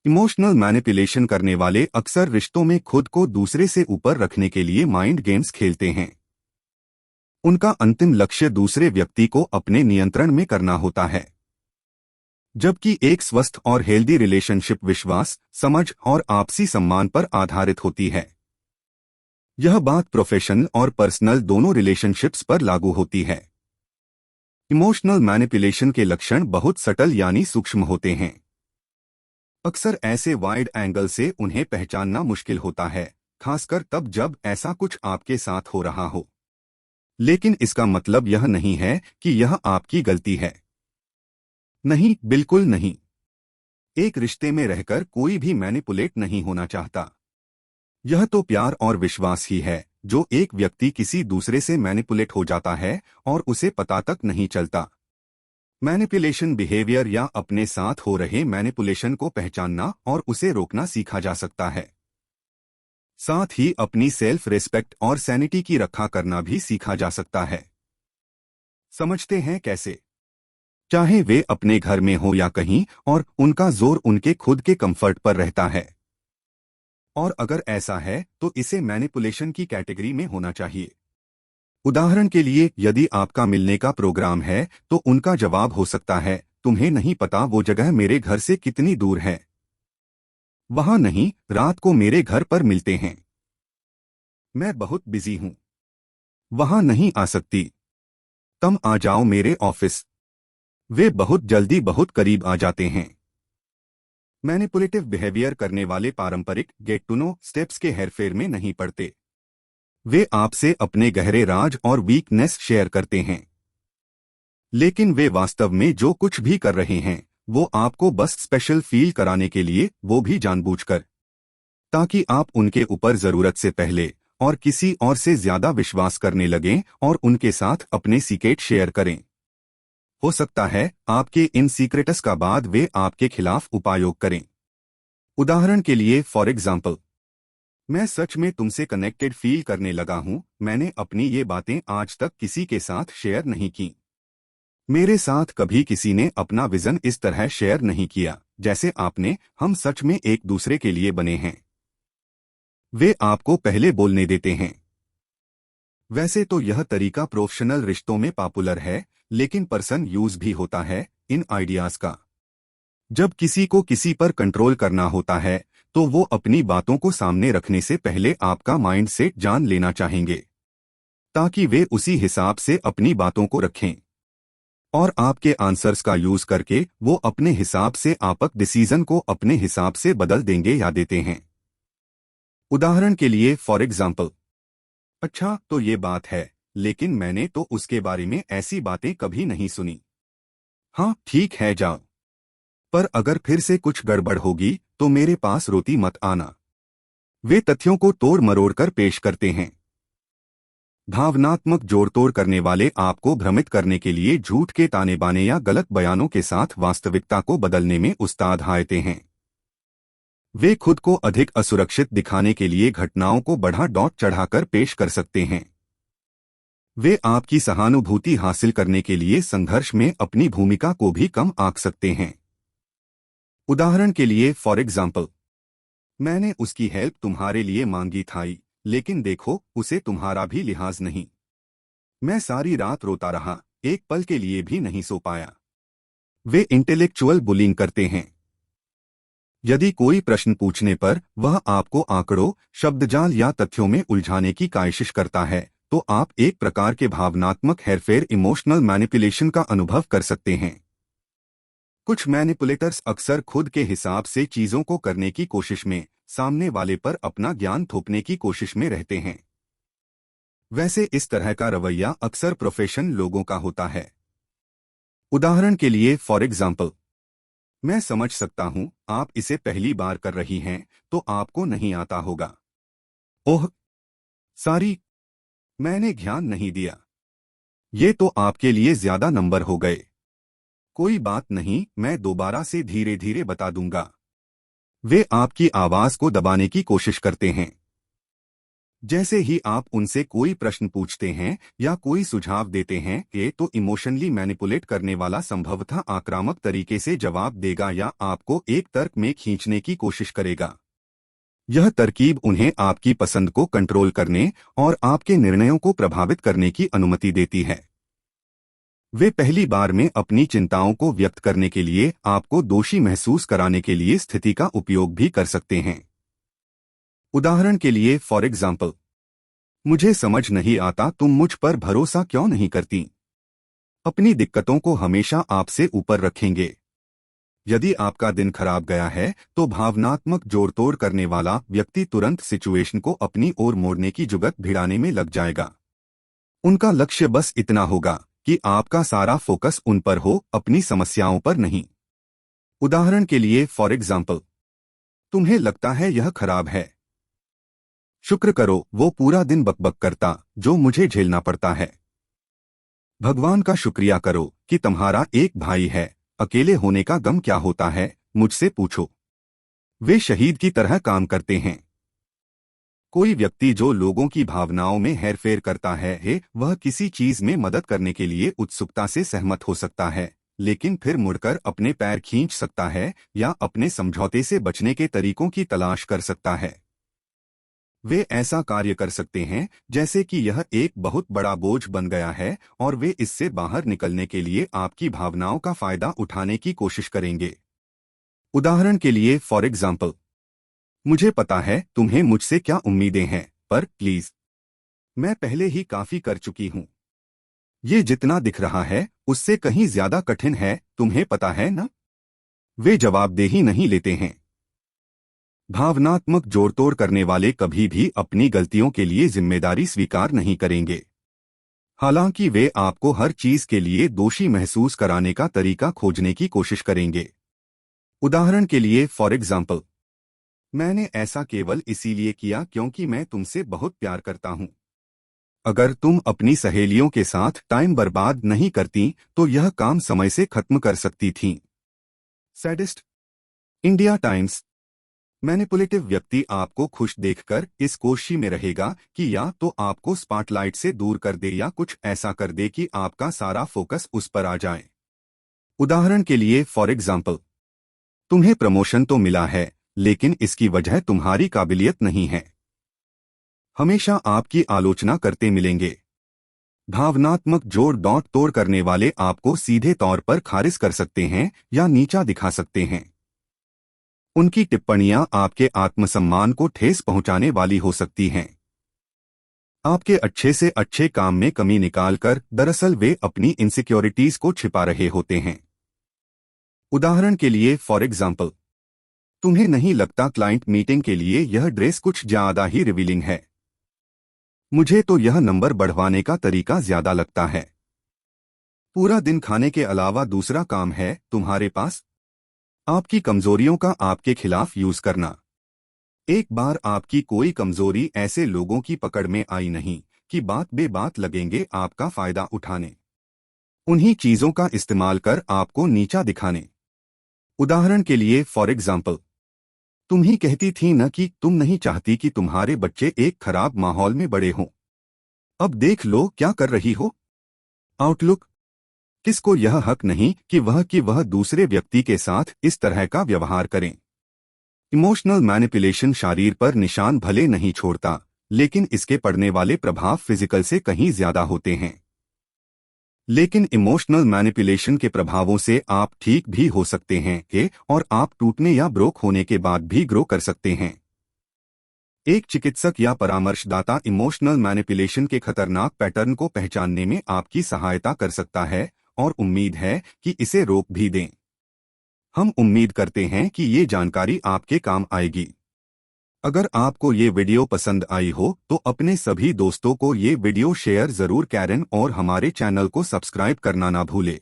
Emotional manipulation करने वाले अक्सर रिश्तों में खुद को दूसरे से ऊपर रखने के लिए माइंड गेम्स खेलते हैं। उनका अंतिम लक्ष्य दूसरे व्यक्ति को अपने नियंत्रण में करना होता है, जबकि एक स्वस्थ और हेल्दी रिलेशनशिप विश्वास, समझ और आपसी सम्मान पर आधारित होती है। यह बात प्रोफेशनल और पर्सनल दोनों रिलेशनशिप्स पर लागू होती है। इमोशनल मैनिपुलेशन के लक्षण बहुत सटल यानी सूक्ष्म होते हैं। अक्सर ऐसे वाइड एंगल से उन्हें पहचानना मुश्किल होता है, खासकर तब जब ऐसा कुछ आपके साथ हो रहा हो। लेकिन इसका मतलब यह नहीं है कि यह आपकी गलती है। नहीं, बिल्कुल नहीं। एक रिश्ते में रहकर कोई भी मैनिपुलेट नहीं होना चाहता। यह तो प्यार और विश्वास ही है जो एक व्यक्ति किसी दूसरे से मैनिपुलेट हो जाता है और उसे पता तक नहीं चलता। मैनिपुलेशन बिहेवियर या अपने साथ हो रहे मैनिपुलेशन को पहचानना और उसे रोकना सीखा जा सकता है। साथ ही अपनी सेल्फ रिस्पेक्ट और सैनिटी की रक्षा करना भी सीखा जा सकता है। समझते हैं कैसे? चाहे वे अपने घर में हो या कहीं और उनका जोर उनके खुद के कंफर्ट पर रहता है। और अगर ऐसा है तो इसे मैनिपुलेशन की कैटेगरी में होना चाहिए। उदाहरण के लिए, यदि आपका मिलने का प्रोग्राम है तो उनका जवाब हो सकता है, तुम्हें नहीं पता वो जगह मेरे घर से कितनी दूर है। वहां नहीं, रात को मेरे घर पर मिलते हैं। मैं बहुत बिजी हूं, वहां नहीं आ सकती। तुम आ जाओ मेरे ऑफिस। वे बहुत जल्दी बहुत करीब आ जाते हैं। मैनिपुलेटिव बिहेवियर करने वाले पारंपरिक गेट टू नो स्टेप्स के हेरफेर में नहीं पड़ते। वे आपसे अपने गहरे राज और वीकनेस शेयर करते हैं, लेकिन वे वास्तव में जो कुछ भी कर रहे हैं वो आपको बस स्पेशल फील कराने के लिए, वो भी जानबूझकर, ताकि आप उनके ऊपर जरूरत से पहले और किसी और से ज्यादा विश्वास करने लगें और उनके साथ अपने सीक्रेट शेयर करें। हो सकता है आपके इन सीक्रेट्स का बाद वे आपके खिलाफ उपयोग करें। उदाहरण के लिए, फॉर एग्जाम्पल, मैं सच में तुमसे कनेक्टेड फील करने लगा हूं, मैंने अपनी ये बातें आज तक किसी के साथ शेयर नहीं की। मेरे साथ कभी किसी ने अपना विजन इस तरह शेयर नहीं किया जैसे आपने। हम सच में एक दूसरे के लिए बने हैं। वे आपको पहले बोलने देते हैं। वैसे तो यह तरीका प्रोफेशनल रिश्तों में पॉपुलर है, लेकिन पर्सन यूज भी होता है इन आइडियाज का। जब किसी को किसी पर कंट्रोल करना होता है तो वो अपनी बातों को सामने रखने से पहले आपका माइंड सेट जान लेना चाहेंगे, ताकि वे उसी हिसाब से अपनी बातों को रखें और आपके आंसर्स का यूज करके वो अपने हिसाब से आपक डिसीजन को अपने हिसाब से बदल देंगे या देते हैं। उदाहरण के लिए, फॉर एग्जाम्पल, अच्छा तो ये बात है, लेकिन मैंने तो उसके बारे में ऐसी बातें कभी नहीं सुनी। हाँ ठीक है, जाओ। पर अगर फिर से कुछ गड़बड़ होगी तो मेरे पास रोती मत आना। वे तथ्यों को तोड़ मरोड़ कर पेश करते हैं। भावनात्मक जोड़तोड़ करने वाले आपको भ्रमित करने के लिए झूठ के ताने बाने या गलत बयानों के साथ वास्तविकता को बदलने में उस्ताद हायते हैं। वे खुद को अधिक असुरक्षित दिखाने के लिए घटनाओं को बढ़ा डॉट चढ़ाकर पेश कर सकते हैं। वे आपकी सहानुभूति हासिल करने के लिए संघर्ष में अपनी भूमिका को भी कम आंक सकते हैं। उदाहरण के लिए, फॉर एग्जाम्पल, मैंने उसकी हेल्प तुम्हारे लिए मांगी थी, लेकिन देखो उसे तुम्हारा भी लिहाज नहीं। मैं सारी रात रोता रहा, एक पल के लिए भी नहीं सो पाया। वे इंटेलेक्चुअल बुलिंग करते हैं। यदि कोई प्रश्न पूछने पर वह आपको आंकड़ों, शब्दजाल या तथ्यों में उलझाने की कोशिश करता है तो आप एक प्रकार के भावनात्मक हेरफेर, इमोशनल मैनिपुलेशन का अनुभव कर सकते हैं। कुछ मैनिपुलेटर्स अक्सर खुद के हिसाब से चीजों को करने की कोशिश में सामने वाले पर अपना ज्ञान थोपने की कोशिश में रहते हैं। वैसे इस तरह का रवैया अक्सर प्रोफेशन लोगों का होता है। उदाहरण के लिए, फॉर एग्जाम्पल, मैं समझ सकता हूं आप इसे पहली बार कर रही हैं तो आपको नहीं आता होगा। ओह सॉरी, मैंने ध्यान नहीं दिया। ये तो आपके लिए ज्यादा नंबर हो गए। कोई बात नहीं, मैं दोबारा से धीरे धीरे बता दूंगा। वे आपकी आवाज को दबाने की कोशिश करते हैं। जैसे ही आप उनसे कोई प्रश्न पूछते हैं या कोई सुझाव देते हैं ये तो इमोशनली मैनिपुलेट करने वाला संभवतः आक्रामक तरीके से जवाब देगा या आपको एक तर्क में खींचने की कोशिश करेगा। यह तरकीब उन्हें आपकी पसंद को कंट्रोल करने और आपके निर्णयों को प्रभावित करने की अनुमति देती है। वे पहली बार में अपनी चिंताओं को व्यक्त करने के लिए आपको दोषी महसूस कराने के लिए स्थिति का उपयोग भी कर सकते हैं। उदाहरण के लिए फॉर एग्जाम्पल, मुझे समझ नहीं आता तुम मुझ पर भरोसा क्यों नहीं करती। अपनी दिक्कतों को हमेशा आपसे ऊपर रखेंगे। यदि आपका दिन खराब गया है तो भावनात्मक जोड़तोड़ करने वाला व्यक्ति तुरंत सिचुएशन को अपनी ओर मोड़ने की जुगत भिड़ाने में लग जाएगा। उनका लक्ष्य बस इतना होगा कि आपका सारा फोकस उन पर हो, अपनी समस्याओं पर नहीं। उदाहरण के लिए फॉर एग्जाम्पल, तुम्हें लगता है यह खराब है। शुक्र करो वो पूरा दिन बकबक करता जो मुझे झेलना पड़ता है। भगवान का शुक्रिया करो कि तुम्हारा एक भाई है। अकेले होने का गम क्या होता है, मुझसे पूछो। वे शहीद की तरह काम करते हैं। कोई व्यक्ति जो लोगों की भावनाओं में हेरफेर करता है वह किसी चीज में मदद करने के लिए उत्सुकता से सहमत हो सकता है, लेकिन फिर मुड़कर अपने पैर खींच सकता है या अपने समझौते से बचने के तरीकों की तलाश कर सकता है। वे ऐसा कार्य कर सकते हैं जैसे कि यह एक बहुत बड़ा बोझ बन गया है और वे इससे बाहर निकलने के लिए आपकी भावनाओं का फायदा उठाने की कोशिश करेंगे। उदाहरण के लिए फॉर एग्जाम्पल, मुझे पता है तुम्हें मुझसे क्या उम्मीदें हैं, पर प्लीज, मैं पहले ही काफी कर चुकी हूं। ये जितना दिख रहा है उससे कहीं ज्यादा कठिन है, तुम्हें पता है ना। वे जवाबदेही नहीं लेते हैं। भावनात्मक जोड़तोड़ करने वाले कभी भी अपनी गलतियों के लिए जिम्मेदारी स्वीकार नहीं करेंगे। हालांकि वे आपको हर चीज के लिए दोषी महसूस कराने का तरीका खोजने की कोशिश करेंगे। उदाहरण के लिए फॉर एग्जाम्पल, मैंने ऐसा केवल इसीलिए किया क्योंकि मैं तुमसे बहुत प्यार करता हूं। अगर तुम अपनी सहेलियों के साथ टाइम बर्बाद नहीं करती तो यह काम समय से खत्म कर सकती थीं। सैडिस्ट। India times. मैनिपुलेटिव व्यक्ति आपको खुश देखकर इस कोशिश में रहेगा कि या तो आपको स्पॉटलाइट से दूर कर दे या कुछ ऐसा कर दे कि आपका सारा फोकस उस पर आ जाए। उदाहरण के लिए फॉर एग्जाम्पल, तुम्हें प्रमोशन तो मिला है लेकिन इसकी वजह तुम्हारी काबिलियत नहीं है। हमेशा आपकी आलोचना करते मिलेंगे। भावनात्मक जोड़ तोड़ करने वाले आपको सीधे तौर पर खारिज कर सकते हैं या नीचा दिखा सकते हैं। उनकी टिप्पणियां आपके आत्मसम्मान को ठेस पहुंचाने वाली हो सकती हैं। आपके अच्छे से अच्छे काम में कमी निकालकर दरअसल वे अपनी इनसिक्योरिटीज को छिपा रहे होते हैं। उदाहरण के लिए फॉर एग्जाम्पल, तुम्हें नहीं लगता क्लाइंट मीटिंग के लिए यह ड्रेस कुछ ज्यादा ही रिवीलिंग है। मुझे तो यह नंबर बढ़वाने का तरीका ज्यादा लगता है। पूरा दिन खाने के अलावा दूसरा काम है तुम्हारे पास। आपकी कमजोरियों का आपके खिलाफ यूज करना। एक बार आपकी कोई कमजोरी ऐसे लोगों की पकड़ में आई नहीं कि बात बेबात लगेंगे आपका फायदा उठाने, उन्हीं चीजों का इस्तेमाल कर आपको नीचा दिखाने। उदाहरण के लिए फॉर एग्जाम्पल, तुम ही कहती थी न कि तुम नहीं चाहती कि तुम्हारे बच्चे एक खराब माहौल में बड़े हों। अब देख लो क्या कर रही हो। आउटलुक। किसको यह हक नहीं कि वह दूसरे व्यक्ति के साथ इस तरह का व्यवहार करें। इमोशनल मैनिपुलेशन शरीर पर निशान भले नहीं छोड़ता, लेकिन इसके पड़ने वाले प्रभाव फिजिकल से कहीं ज्यादा होते हैं। लेकिन इमोशनल मैनिपुलेशन के प्रभावों से आप ठीक भी हो सकते हैं और आप टूटने या ब्रोक होने के बाद भी ग्रो कर सकते हैं। एक चिकित्सक या परामर्शदाता इमोशनल मैनिपुलेशन के खतरनाक पैटर्न को पहचानने में आपकी सहायता कर सकता है और उम्मीद है कि इसे रोक भी दें। हम उम्मीद करते हैं कि ये जानकारी आपके काम आएगी। अगर आपको ये वीडियो पसंद आई हो तो अपने सभी दोस्तों को ये वीडियो शेयर जरूर करें और हमारे चैनल को सब्सक्राइब करना ना भूलें।